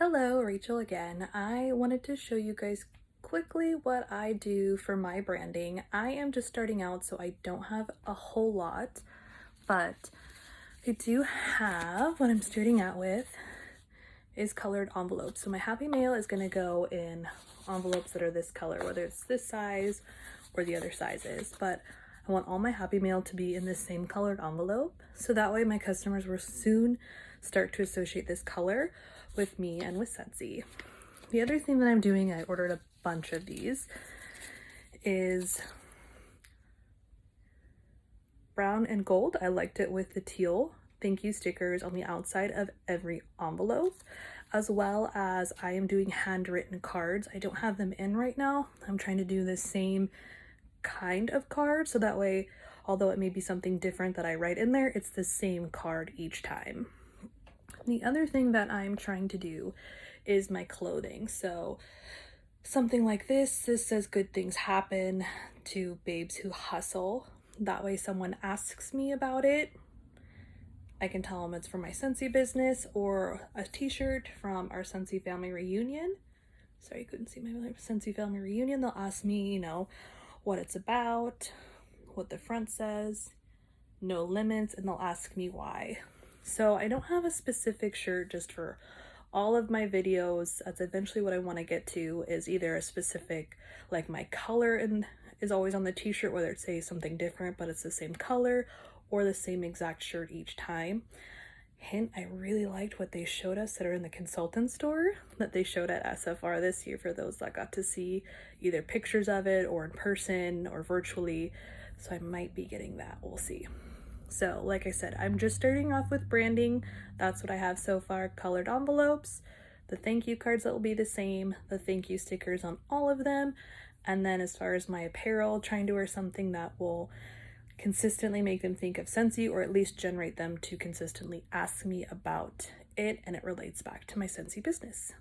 Hello, Rachel again. I wanted to show you guys quickly what I do for my branding. I am just starting out, so I don't have a whole lot, but I do have what I'm starting out with is colored envelopes. So my Happy Mail is going to go in envelopes that are this color, whether it's this size or the other sizes, but I want all my Happy Mail to be in the same colored envelope, so that way my customers will soon start to associate this color with me and with Scentsy. The other thing that I'm doing, I ordered a bunch of these, is brown and gold. I liked it with the teal thank you stickers on the outside of every envelope, as well as I am doing handwritten cards. I don't have them in right now. I'm trying to do the same kind of card, so that way, although it may be something different that I write in there, it's the same card each time. The other thing that I'm trying to do is my clothing. So something like this says good things happen to babes who hustle. That way someone asks me about it, I can tell them it's for my Scentsy business, or a t-shirt from our Scentsy family reunion. Sorry, you couldn't see my Scentsy family reunion. They'll ask me, what it's about, what the front says, no limits, and they'll ask me why. So I don't have a specific shirt just for all of my videos. That's eventually what I want to get to, is either a specific, like my color is always on the t-shirt, whether it says something different but it's the same color, or the same exact shirt each time. Hint, I really liked what they showed us that are in the consultant store that they showed at SFR this year, for those that got to see either pictures of it or in person or virtually. So I might be getting that, we'll see. So like I said, I'm just starting off with branding. That's what I have so far: colored envelopes, the thank you cards that will be the same, the thank you stickers on all of them, and then as far as my apparel, trying to wear something that will consistently make them think of Scentsy, or at least generate them to consistently ask me about it, and it relates back to my Scentsy business.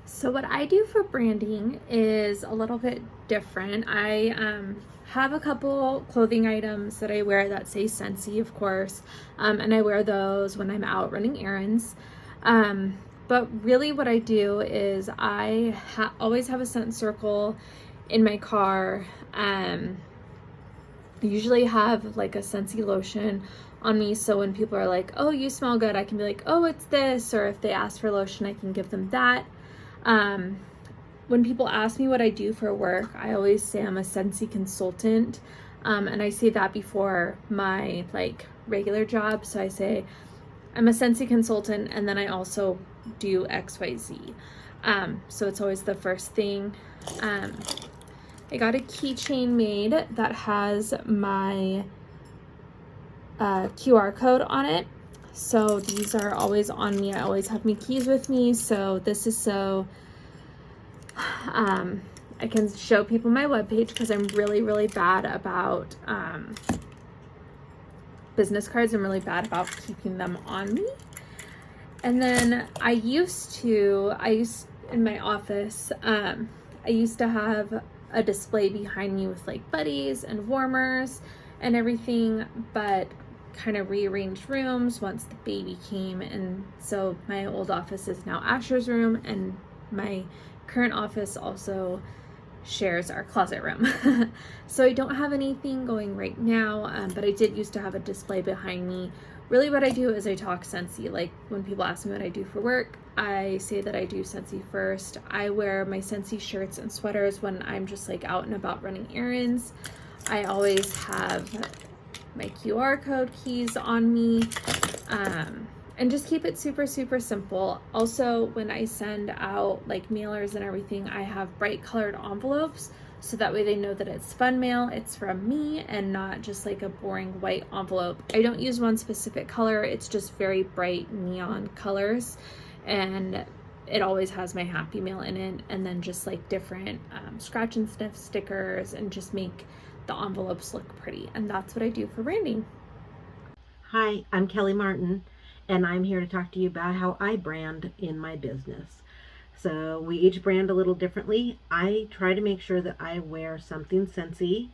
So what I do for branding is a little bit different. I have a couple clothing items that I wear that say Scentsy, of course, and I wear those when I'm out running errands. But really what I do is I always have a scent circle in my car. I usually have like a Scentsy lotion on me, so when people are like, oh, you smell good, I can be like, oh, it's this, or if they ask for lotion, I can give them that. When people ask me what I do for work, I always say I'm a Scentsy consultant, and I say that before my regular job. So I say I'm a Scentsy consultant, and then I also do XYZ. So it's always the first thing. I got a keychain made that has my QR code on it. So these are always on me. I always have my keys with me. So this is so I can show people my webpage, because I'm really, really bad about business cards. I'm really bad about keeping them on me. And then I used in my office, I used to have a display behind me with like buddies and warmers and everything, but kind of rearranged rooms once the baby came. And so my old office is now Asher's room, and my current office also shares our closet room. So I don't have anything going right now, but I did used to have a display behind me. Really what I do is I talk Scentsy. Like when people ask me what I do for work, I say that I do Scentsy first. I wear my Scentsy shirts and sweaters when I'm just like out and about running errands. I always have my QR code keys on me, and just keep it super, super simple. Also, when I send out like mailers and everything, I have bright colored envelopes, so that way they know that it's fun mail, it's from me, and not just like a boring white envelope. I don't use one specific color, it's just very bright neon colors, and it always has my Happy Mail in it, and then just like different scratch and sniff stickers, and just make the envelopes look pretty. And that's what I do for branding. Hi, I'm Kelly Martin, and I'm here to talk to you about how I brand in my business. So we each brand a little differently. I try to make sure that I wear something Scentsy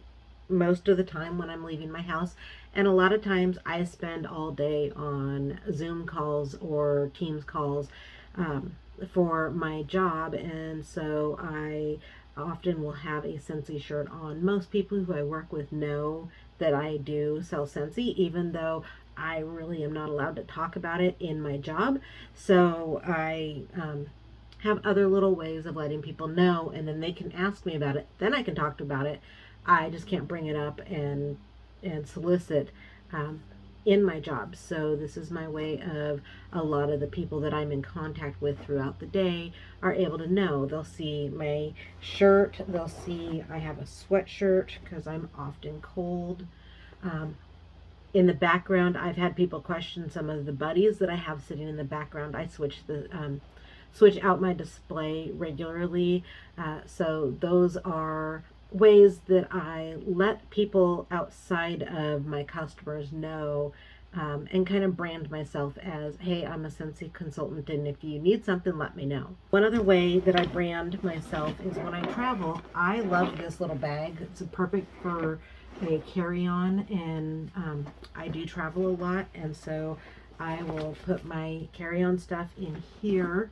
most of the time when I'm leaving my house. And a lot of times I spend all day on Zoom calls or Teams calls um, for my job. And so I often will have a Scentsy shirt on. Most people who I work with know that I do sell Scentsy, even though I really am not allowed to talk about it in my job. So I have other little ways of letting people know, and then they can ask me about it. Then I can talk about it. I just can't bring it up and solicit um, in my job. So this is my way of a lot of the people that I'm in contact with throughout the day are able to know. They'll see my shirt. They'll see I have a sweatshirt because I'm often cold. Um, in the background, I've had people question some of the buddies that I have sitting in the background. I switch out my display regularly, so those are ways that I let people outside of my customers know. And kind of brand myself as, hey, I'm a Scentsy consultant, and if you need something, let me know. One other way that I brand myself is when I travel. I love this little bag. It's perfect for a carry-on, and I do travel a lot, and so I will put my carry-on stuff in here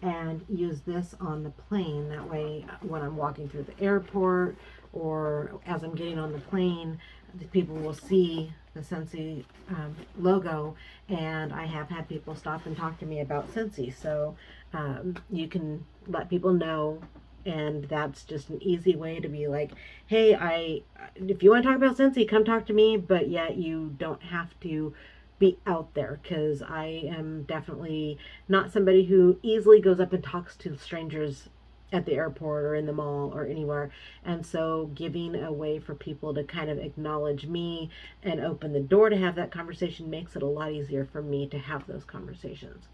and use this on the plane. That way, when I'm walking through the airport or as I'm getting on the plane, the people will see the Scentsy logo, and I have had people stop and talk to me about Scentsy. So you can let people know, and that's just an easy way to be like, hey, if you want to talk about Scentsy, come talk to me, but yet you don't have to be out there, because I am definitely not somebody who easily goes up and talks to strangers at the airport or in the mall or anywhere. And so giving a way for people to kind of acknowledge me and open the door to have that conversation makes it a lot easier for me to have those conversations.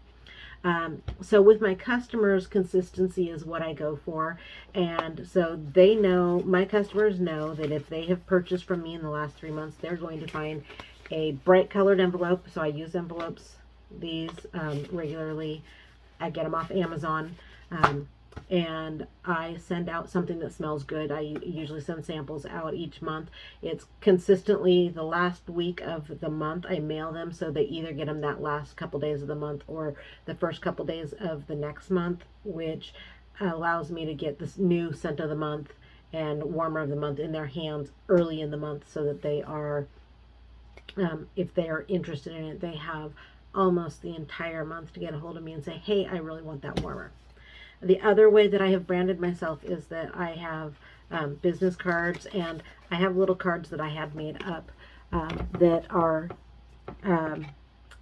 So with my customers, consistency is what I go for. And so they know, my customers know that if they have purchased from me in the last 3 months, they're going to find a bright colored envelope. So I use envelopes, these regularly. I get them off Amazon. And I send out something that smells good. I usually send samples out each month. It's consistently the last week of the month I mail them, so they either get them that last couple days of the month or the first couple days of the next month, which allows me to get this new scent of the month and warmer of the month in their hands early in the month, so that they are, if they are interested in it, they have almost the entire month to get a hold of me and say, hey, I really want that warmer. The other way that I have branded myself is that I have business cards, and I have little cards that I had made up that are,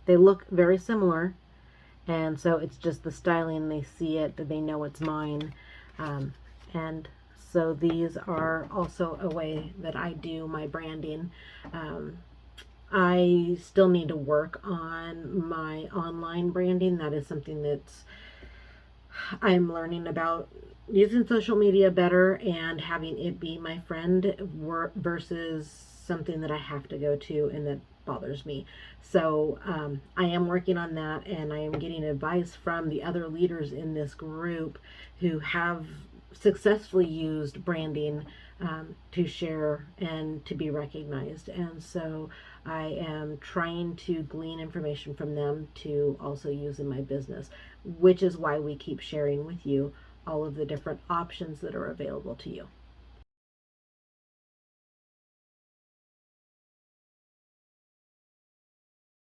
they look very similar, and so it's just the styling. They see it, they know it's mine, and so these are also a way that I do my branding. I still need to work on my online branding. That is something that's I'm learning about, using social media better and having it be my friend versus something that I have to go to and that bothers me. So I am working on that, and I am getting advice from the other leaders in this group who have successfully used branding to share and to be recognized. And so I am trying to glean information from them to also use in my business, which is why we keep sharing with you all of the different options that are available to you.